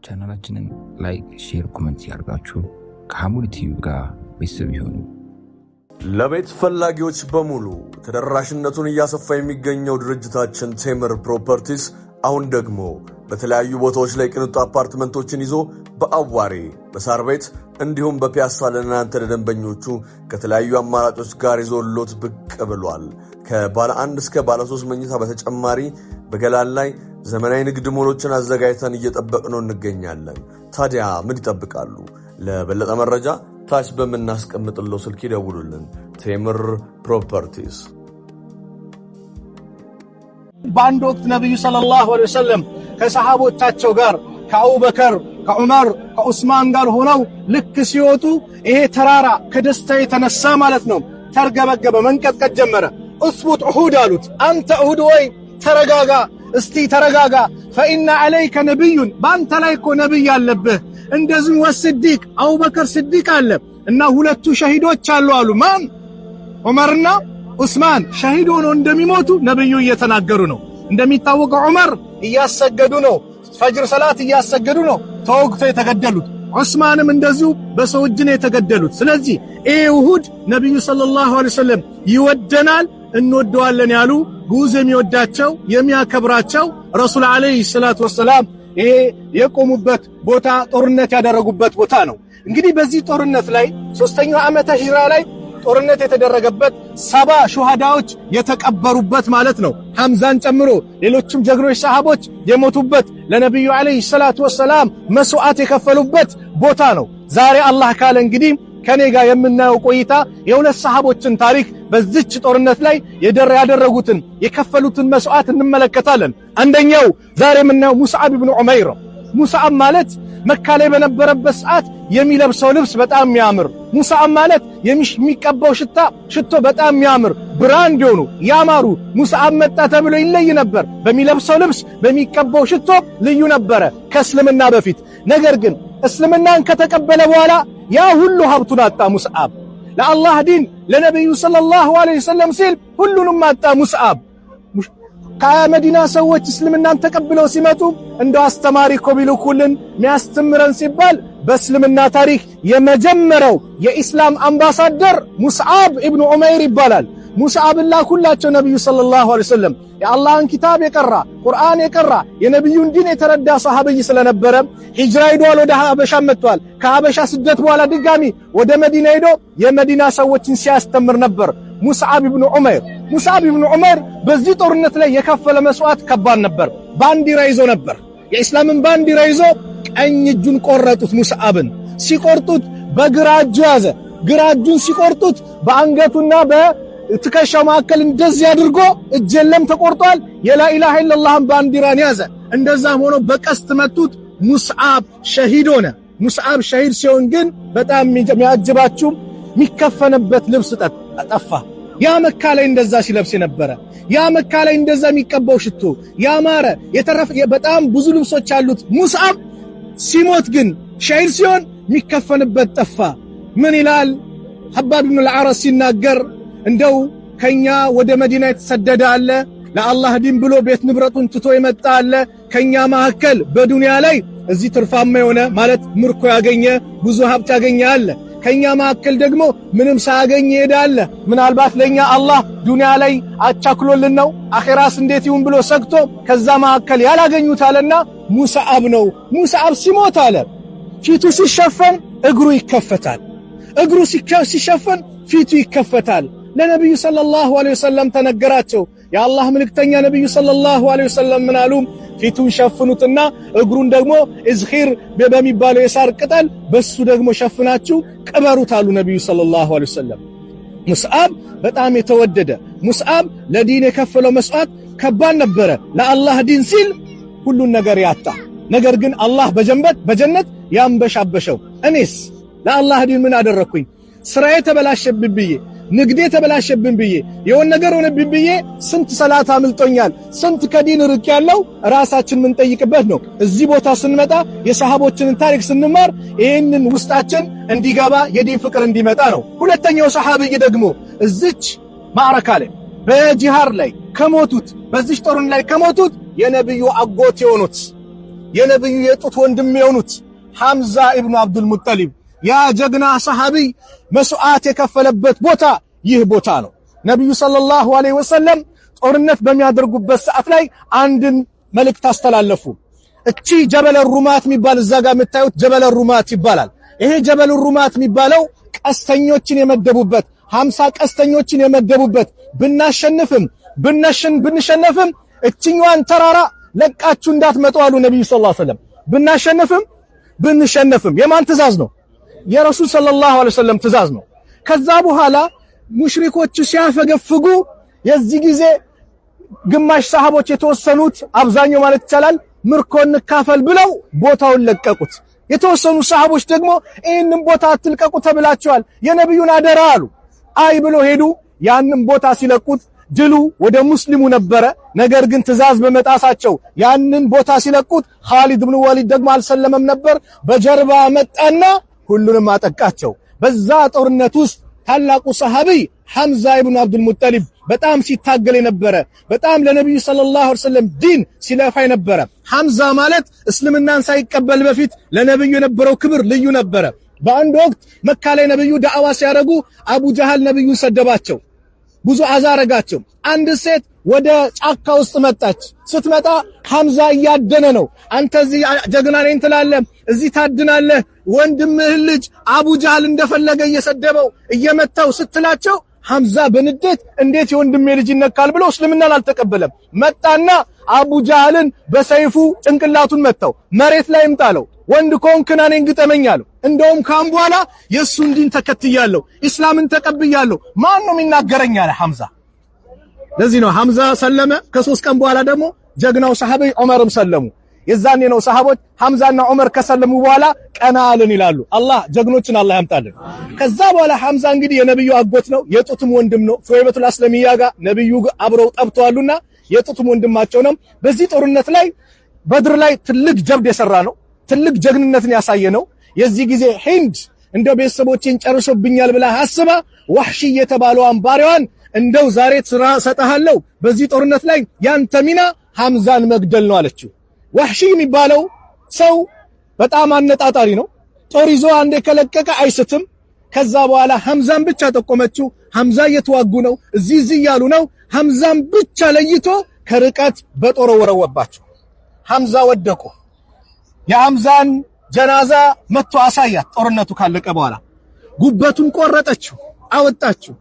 ቻናላችንን ላይክ፣ ሼር፣ ኮሜንት ያርጋችሁ ከሐሙድ ቲቪ ጋር ቤተሰብ ይሁኑ። ለቤት ፈላጊዎች በሙሉ ተደራሽነቱን እያሰፋ የሚገኘው ድርጅታችን ቴምር ፕሮፐርቲስ አሁን ደግሞ በተለያዩ ቦታዎች ላይ ቅንጡ አፓርትመንቶችን ይዞ በአዋሬ በሳር ቤት እንዲሁም በፒያሳ ለእናንተ ለደንበኞቹ ከተለያዩ አማራጮች ጋር ይዞሎት ብቅ ብሏል። ከባለ 1 እስከ ባለ 3 መኝታ በተጨማሪ በገላን ላይ ዘመናዊ ንግድ ሞሎችን አዘጋጅተን እየጠበቅነው እንገኛለን። ታዲያ ምን ይጠብቃሉ? ለበለጠ መረጃ ታች በምናስቀምጥለው ስልክ ይደውሉልን። ቴምር ፕሮፐርቲስ። በአንድ ወቅት ነብዩ ሰለላሁ ዐለይሂ ወሰለም ከሰሃቦቻቸው ጋር ከአቡበከር ከዑመር ከዑስማን ጋር ሆነው ልክ ሲወጡ ይሄ ተራራ ከደስታ የተነሳ ማለት ነው ተርገበገበ፣ መንቀጥቀጥ ጀመረ። እስቡት ኡሁድ አሉት። አንተ ኡሁድ ወይ ተረጋጋ፣ እስቲ ተረጋጋ። ፈኢነ ዐለይከ ነቢዩን፣ በአንተ ላይ እኮ ነቢይ አለብህ። እንደዚህም ወስዲቅ አቡበከር ስዲቅ አለ እና ሁለቱ ሸሂዶች አሉ። ማን? ዑመርና ዑስማን ሸሂድ ሆነው እንደሚሞቱ ነብዩ እየተናገሩ ነው። እንደሚታወቀው ዑመር እያሰገዱ ነው፣ ፈጅር ሰላት እያሰገዱ ነው ተወግተው የተገደሉት። ዑስማንም እንደዚሁ በሰው እጅ ነው የተገደሉት። ስለዚህ ኡሁድ ነብዩ ሰለላሁ ዐለይሂ ወሰለም ይወደናል እንወደዋለን ያሉ ጉዝ የሚወዳቸው የሚያከብራቸው ረሱል ዐለይሂ ሰላቱ ወሰላም ይሄ የቆሙበት ቦታ ጦርነት ያደረጉበት ቦታ ነው። እንግዲህ በዚህ ጦርነት ላይ 3ኛው ዓመተ ሂጅራ ላይ ጦርነት የተደረገበት 70 ሹሃዳዎች የተቀበሩበት ማለት ነው። ሐምዛን ጨምሮ ሌሎችም ጀግኖች ሰሃቦች የሞቱበት ለነብዩ ዐለይሂ ሰላቱ ወሰላም መስዋዕት የከፈሉበት ቦታ ነው። ዛሬ አላህ ካለ እንግዲህ ከኔ ጋር የምናየው ቆይታ የሁለት ሰሃቦችን ታሪክ በዚች ጦርነት ላይ ያደረጉትን የከፈሉትን መስዋዕት እንመለከታለን። አንደኛው ዛሬ የምናየው ሙስዓብ ኢብኑ ዑመይር። ሙስዓብ ማለት መካ ላይ በነበረበት ሰዓት የሚለብሰው ልብስ በጣም የሚያምር፣ ሙስዓብ ማለት የሚቀባው ሽቶ በጣም የሚያምር ብራንድ የሆኑ ያማሩ ሙስዓብ መጣ ተብሎ ይለይ ነበር። በሚለብሰው ልብስ በሚቀባው ሽቶ ልዩ ነበረ ከእስልምና በፊት። ነገር ግን እስልምናን ከተቀበለ በኋላ ያ ሁሉ ሀብቱን አጣ ሙስዓብ። ለአላህ ዲን ለነብዩ ሰለላሁ ዐለይሂ ወሰለም ሲል ሁሉንም አጣ ሙስዓብ። ከመዲና ሰዎች እስልምናን ተቀብለው ሲመጡ እንደው አስተማሪ እኮ ቢልኩልን ሚያስተምረን ሲባል በእስልምና ታሪክ የመጀመሪያው የኢስላም አምባሳደር ሙስዓብ ኢብኑ ዑመይር ይባላል። ሙስዓብን ላኩላቸው ነብዩ ሰለላሁ ዐለይሂ ወሰለም። የአላህን ኪታብ የቀራ ቁርአን የቀራ የነብዩን ዲን የተረዳ ሰሃበይ ስለነበረ ሂጅራ ሄዷል፣ ወደ ሀበሻ መጥቷል። ከሀበሻ ስደት በኋላ ድጋሚ ወደ መዲና ሄዶ የመዲና ሰዎችን ሲያስተምር ነበር ሙስዓብ ኢብኑ ዑመይር። ሙስዓብ ኢብኑ ዑመይር በዚህ ጦርነት ላይ የከፈለ መስዋዕት ከባድ ነበር። ባንዲራ ይዞ ነበር፣ የኢስላምን ባንዲራ ይዞ ቀኝ እጁን ቆረጡት። ሙስዓብን ሲቆርጡት በግራ እጁ ያዘ። ግራ እጁን ሲቆርጡት በአንገቱና በትከሻው መካከል እንደዚህ አድርጎ እጅ የለም ተቆርጧል። የላኢላሃ ኢላላህን ባንዲራን ያዘ። እንደዛም ሆኖ በቀስት መቱት። ሙስዓብ ሸሂድ ሆነ። ሙስዓብ ሸሂድ ሲሆን ግን በጣም የሚያጅባችሁ የሚከፈንበት ልብስ ጠፋ። ያ መካ ላይ እንደዛ ሲለብስ የነበረ ያ መካ ላይ እንደዛ የሚቀባው ሽቶ ያማረ የተረፈ በጣም ብዙ ልብሶች አሉት ሙስዓብ ሲሞት ግን ሸሂድ ሲሆን የሚከፈንበት ጠፋ። ምን ይላል ሐባብ ኢብኑ አልዓረስ ሲናገር፣ እንደው ከኛ ወደ መዲና የተሰደደ አለ፣ ለአላህ ዲን ብሎ ቤት ንብረቱን ትቶ የመጣ አለ። ከኛ መካከል በዱንያ ላይ እዚህ ትርፋማ የሆነ ማለት ምርኮ ያገኘ ብዙ ሀብት ያገኘ አለ። ከኛ መካከል ደግሞ ምንም ሳያገኝ ይሄዳል። ምናልባት ለኛ አላህ ዱንያ ላይ አቻክሎልን ነው አኺራስ እንዴት ይሁን ብሎ ሰግቶ ከዛ መካከል ያላገኙት አለና ሙስዓብ ነው። ሙስዓብ ሲሞት አለ ፊቱ ሲሸፈን እግሩ ይከፈታል፣ እግሩ ሲሸፈን ፊቱ ይከፈታል። ለነብዩ ሰለላሁ ዐለይሂ ወሰለም ተነገራቸው። የአላህ መልእክተኛ ነብዩ ሰለላሁ ዐለይሂ ወሰለም ምን አሉ? ፊቱን ሸፍኑትና እግሩን ደግሞ እዝኺር በሚባለው የሳር ቅጠል በሱ ደግሞ ሸፍናችሁ ቅበሩት አሉ ነብዩ ሰለላሁ ዐለይሂ ወሰለም። ሙስዓብ በጣም የተወደደ ሙስዓብ ለዲን የከፈለው መስዋዕት ከባድ ነበረ። ለአላህ ዲን ሲል ሁሉን ነገር ያጣ፣ ነገር ግን አላህ በጀነት ያንበሻበሸው። እኔስ ለአላህ ዲን ምን አደረኩኝ? ስራዬ ተበላሸብኝ ብዬ ንግዴ ተበላሸብኝ ብዬ የሆነ ነገር ሆነብኝ ብዬ ስንት ሰላት አምልጦኛል፣ ስንት ከዲን ርቅ ያለው ራሳችን ምን ጠይቅበት ነው። እዚህ ቦታ ስንመጣ የሰሃቦችን ታሪክ ስንማር ይሄንን ውስጣችን እንዲገባ የዲን ፍቅር እንዲመጣ ነው። ሁለተኛው ሰሃቢይ ደግሞ እዚች ማዕረካ ላይ በጂሃር ላይ ከሞቱት በዚህ ጦርነት ላይ ከሞቱት የነብዩ አጎት የሆኑት የነብዩ የጡት ወንድም የሆኑት ሐምዛ ኢብኑ አብዱል ሙጠሊብ ያ ጀግና ሰሃቢ መስዋዕት የከፈለበት ቦታ ይህ ቦታ ነው። ነብዩ ሰለላሁ ዐለይሂ ወሰለም ጦርነት በሚያደርጉበት ሰዓት ላይ አንድን መልእክት አስተላለፉ። እቺ ጀበል ሩማት የሚባል እዛ ጋር የምታዩት ጀበል ሩማት ይባላል። ይሄ ጀበል ሩማት የሚባለው ቀስተኞችን የመደቡበት 50 ቀስተኞችን የመደቡበት ብናሸንፍም ብንሸነፍም እቺኛዋን ተራራ ለቃችሁ እንዳትመጡ አሉ ነብዩ ሰለላሁ ዐለይሂ ወሰለም። ብንሸነፍም የማን ትእዛዝ ነው? የረሱል ሰለላሁ ዐለይሂ ወሰለም ትእዛዝ ነው። ከዛ በኋላ ሙሽሪኮች ሲያፈገፍጉ የዚህ ጊዜ ግማሽ ሰሃቦች የተወሰኑት አብዛኛው ማለት ይቻላል ምርኮ እንካፈል ብለው ቦታውን ለቀቁት። የተወሰኑ ሰሃቦች ደግሞ ይህንን ቦታ አትልቀቁ ተብላችኋል የነብዩን አደራ አሉ። አይ ብሎ ሄዱ። ያንን ቦታ ሲለቁት ድሉ ወደ ሙስሊሙ ነበረ። ነገር ግን ትእዛዝ በመጣሳቸው ያንን ቦታ ሲለቁት ኻሊድ ኢብኑ ወሊድ ደግሞ አልሰለመም ነበር። በጀርባ መጣና ሁሉንም አጠቃቸው። በዛ ጦርነት ውስጥ ታላቁ ሰሃቢ ሐምዛ ኢብኑ አብዱል ሙጠሊብ በጣም ሲታገል የነበረ በጣም ለነብዩ ሰለላሁ ዐለይሂ ወሰለም ዲን ሲለፋ የነበረ ሐምዛ ማለት እስልምናን ሳይቀበል በፊት ለነብዩ የነበረው ክብር ልዩ ነበረ። በአንድ ወቅት መካ ላይ ነብዩ ዳዕዋ ሲያደርጉ አቡ ጀሃል ነብዩን ሰደባቸው፣ ብዙ አዛረጋቸው። አንድ ሴት ወደ ጫካ ውስጥ መጣች። ስትመጣ ሐምዛ እያደነ ነው። አንተ እዚህ ጀግና ነኝ ትላለህ፣ እዚህ ታድናለህ፣ ወንድምህ ልጅ አቡ ጀሃል እንደፈለገ እየሰደበው እየመታው ስትላቸው ሐምዛ በንዴት እንዴት የወንድሜ ልጅ ይነካል ብሎ እስልምናን አልተቀበለም። መጣና አቡ ጀሃልን በሰይፉ ጭንቅላቱን መታው፣ መሬት ላይም ጣለው። ወንድ ኮንክና ነኝ ግጠመኝ አለው። እንደውም ካም በኋላ የሱን ዲን ተከትያለሁ፣ እስላምን ተቀብያለሁ፣ ማን ነው የሚናገረኝ አለ ሐምዛ። ለዚህ ነው ሐምዛ ሰለመ። ከ3 ቀን በኋላ ደግሞ ጀግናው ሰሃቢ ዑመርም ሰለሙ። የዛኔ ነው ሰሃቦች ሐምዛና ዑመር ከሰለሙ በኋላ ቀና አልን ይላሉ። አላህ ጀግኖችን አላህ ያምጣልን። ከዛ በኋላ ሐምዛ እንግዲህ የነብዩ አጎት ነው፣ የጡትም ወንድም ነው። ሱወይበቱል አስለሚያ ጋር ነብዩ አብረው ጠብተዋሉና የጡትም ወንድማቸው ነው። በዚህ ጦርነት ላይ በድር ላይ ትልቅ ጀብድ የሰራ ነው፣ ትልቅ ጀግንነትን ያሳየ ነው። የዚህ ጊዜ ሂንድ እንደው ቤተሰቦችን ጨርሶብኛል ብላ ሐስባ ወህሺ የተባለው አንባሪዋን እንደው ዛሬ ስራ ሰጣሃለው በዚህ ጦርነት ላይ ያንተ ሚና ሐምዛን መግደል ነው አለችው። ወህሺ የሚባለው ሰው በጣም አነጣጣሪ ነው። ጦር ይዞ አንዴ ከለቀቀ አይስትም። ከዛ በኋላ ሐምዛን ብቻ ጠቆመችው። ሐምዛ እየተዋጉ ነው፣ እዚህ እያሉ ነው። ሐምዛን ብቻ ለይቶ ከርቀት በጦር ወረወባቸው። ሐምዛ ወደቁ። የሐምዛን ጀናዛ መጥቶ አሳያት። ጦርነቱ ካለቀ በኋላ ጉበቱን ቆረጠችው፣ አወጣችው።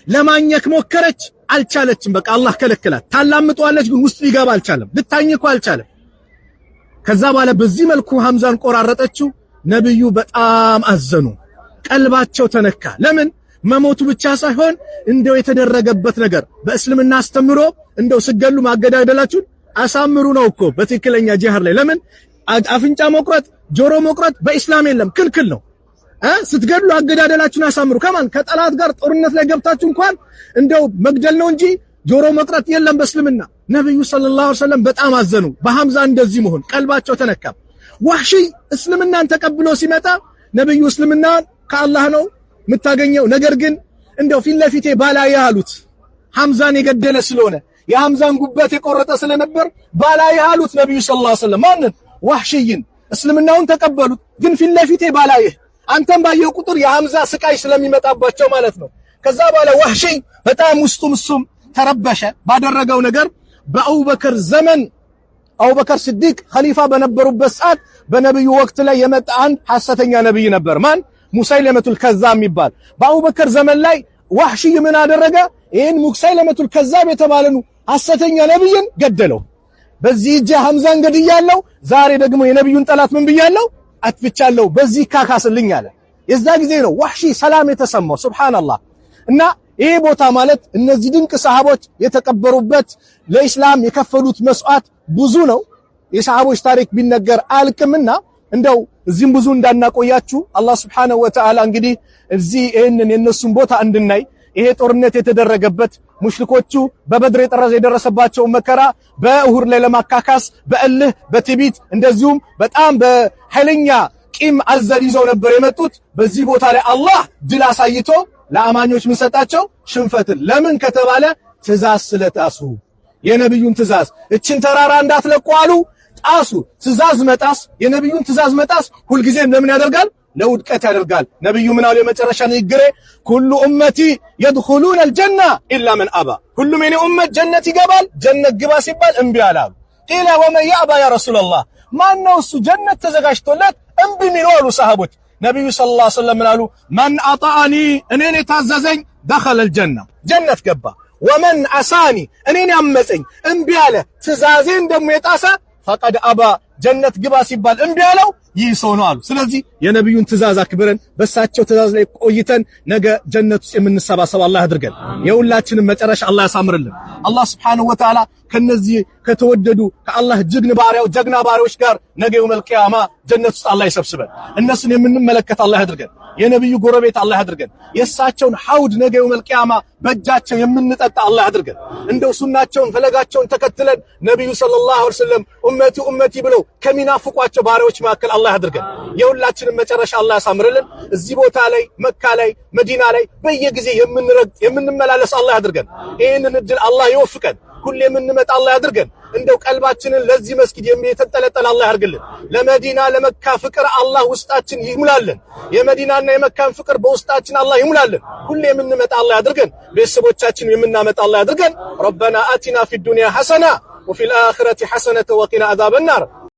ለማኘክ ሞከረች፣ አልቻለችም። በቃ አላህ ከለከላት። ታላምጧለች፣ ግን ውስጥ ሊገባ አልቻለም። ልታኝኩ አልቻለም። ከዛ በኋላ በዚህ መልኩ ሐምዛን ቆራረጠችው። ነብዩ በጣም አዘኑ፣ ቀልባቸው ተነካ። ለምን መሞቱ ብቻ ሳይሆን እንደው የተደረገበት ነገር በእስልምና አስተምሮ እንደው ስገሉ ማገዳደላችሁን አሳምሩ ነው እኮ በትክክለኛ ጂሃድ ላይ። ለምን አፍንጫ መቁረጥ፣ ጆሮ መቁረጥ በእስላም የለም፣ ክልክል ነው። ስትገድሉ አገዳደላችሁን አሳምሩ። ከማን ከጠላት ጋር ጦርነት ላይ ገብታችሁ እንኳን እንደው መግደል ነው እንጂ ጆሮ መቁረጥ የለም በእስልምና። ነብዩ ሰለላሁ ዐለይሂ ወሰለም በጣም አዘኑ በሐምዛ እንደዚህ መሆን፣ ቀልባቸው ተነካ። ወህሺ እስልምናን ተቀብሎ ሲመጣ ነብዩ እስልምናን ከአላህ ነው የምታገኘው፣ ነገር ግን እንደው ፊት ለፊቴ ባላያ አሉት። ሐምዛን የገደለ ስለሆነ የሐምዛን ጉበት የቆረጠ ስለነበር ባላያ አሉት ነብዩ ሰለላሁ ዐለይሂ ወሰለም። ማንን? ወህሺን። እስልምናውን ተቀበሉት፣ ግን ፊት ለፊቴ ባላያ አንተም ባየው ቁጥር የሐምዛ ስቃይ ስለሚመጣባቸው ማለት ነው። ከዛ በኋላ ወህሺ በጣም ውስጡም እሱም ተረበሸ ባደረገው ነገር። በአቡበከር ዘመን አቡበከር ሲዲቅ ኸሊፋ በነበሩበት ሰዓት በነብዩ ወቅት ላይ የመጣ አንድ ሐሰተኛ ነብይ ነበር። ማን? ሙሰይለመቱል ከዛብ የሚባል። በአቡበከር ዘመን ላይ ወህሺ ምን አደረገ? ይሄን ሙሰይለመቱል ከዛብ የተባለን ሐሰተኛ ነብይን ገደለው። በዚህ እጄ ሐምዛን ገድያለሁ፣ ዛሬ ደግሞ የነብዩን ጠላት ምን ብያለሁ? አጥፍቻለሁ፣ በዚህ ካካስልኝ አለ። የዛ ጊዜ ነው ወህሺ ሰላም የተሰማው። ሱብሃንአላህ። እና ይሄ ቦታ ማለት እነዚህ ድንቅ ሰሃቦች የተቀበሩበት ለኢስላም የከፈሉት መስዋዕት ብዙ ነው። የሰሃቦች ታሪክ ቢነገር አልቅምና እንደው እዚህም ብዙ እንዳናቆያችሁ አላህ Subhanahu Wa Ta'ala እንግዲህ እዚህ ይሄንን የነሱን ቦታ እንድናይ ይሄ ጦርነት የተደረገበት ሙሽሪኮቹ በበድር የደረሰባቸው መከራ በኡሁድ ላይ ለማካካስ በእልህ በትቢት እንደዚሁም በጣም በኃይለኛ ቂም አዘል ይዘው ነበር የመጡት። በዚህ ቦታ ላይ አላህ ድል አሳይቶ ለአማኞች ምን ሰጣቸው? ሽንፈትን። ለምን ከተባለ ትእዛዝ ስለጣሱ የነብዩን ትእዛዝ እችን ተራራ እንዳትለቁ አሉ። ጣሱ ትእዛዝ መጣስ የነብዩን ትእዛዝ መጣስ ሁልጊዜም ለምን ያደርጋል ለውድቀት ያደርጋል ነብዩ ምን አሉ የመጨረሻ ንግግሬ ኩሉ ኡመቲ يدخلون الجنة إلا من أبى ሁሉም የኔ ኡመት ጀነት ይገባል ጀነት ግባ ሲባል እምቢ አላሉ ቂለ ወመን يأبى يا رسول الله ማን ነው እሱ ጀነት ተዘጋጅቶለት እምቢ የሚለው አሉ ሰሃቦች ነብዩ ሰለላሁ ዐለይሂ ወሰለም ምን አሉ መን አጣኒ እኔን የታዘዘኝ دخل الجنة ጀነት ገባ ወመን አሳኒ እኔን ያመፀኝ እምቢ አለ ትእዛዜን ደሞ የጣሰ ፈቀድ አባ ጀነት ግባ ሲባል እምቢ አለው ይህ ሰው ነው አሉ ስለዚህ የነብዩን ትእዛዝ አክብረን በሳቸው ትእዛዝ ላይ ቆይተን ነገ ጀነት ውስጥ የምንሰባሰብ አላህ ያድርገን የሁላችንም መጨረሻ አላህ ያሳምርልን አላህ Subhanahu Wa Ta'ala ከነዚህ ከተወደዱ ከአላህ ጀግና ባሪያዎች ጋር ነገ የውመል ቂያማ ጀነት ውስጥ አላህ ይሰብስበን እነሱን የምንመለከት አላህ ያድርገን የነብዩ ጎረቤት አላህ ያድርገን የሳቸውን ሐውድ ነገ የውመል ቂያማ በእጃቸው የምንጠጣ አላህ ያድርገን እንደው ሱናቸውን ፈለጋቸውን ተከትለን ነብዩ ሰለላሁ ዐለይሂ ወሰለም ኡመቲ ብለው ከሚናፍቋቸው ባሪያዎች መካከል አላህ ያድርገን የሁላችንም መጨረሻ አላህ ያሳምርልን እዚህ ቦታ ላይ መካ ላይ መዲና ላይ በየጊዜ የምንመላለስ አላህ ያድርገን ይሄንን እድል አላህ ይወፍቀን ሁሌ የምንመጣ አላህ ያድርገን እንደው ቀልባችንን ለዚህ መስጊድ የሚተንጠለጠል አላህ ያድርግልን ለመዲና ለመካ ፍቅር አላህ ውስጣችን ይሙላልን የመዲናና የመካን ፍቅር በውስጣችን አላህ ይሙላልን ሁሌ የምንመጣ አላህ ያድርገን ቤተሰቦቻችን የምናመጣ አላህ ያድርገን ربنا آتنا في الدنيا حسنة وفي الآخرة حسنة وقنا عذاب النار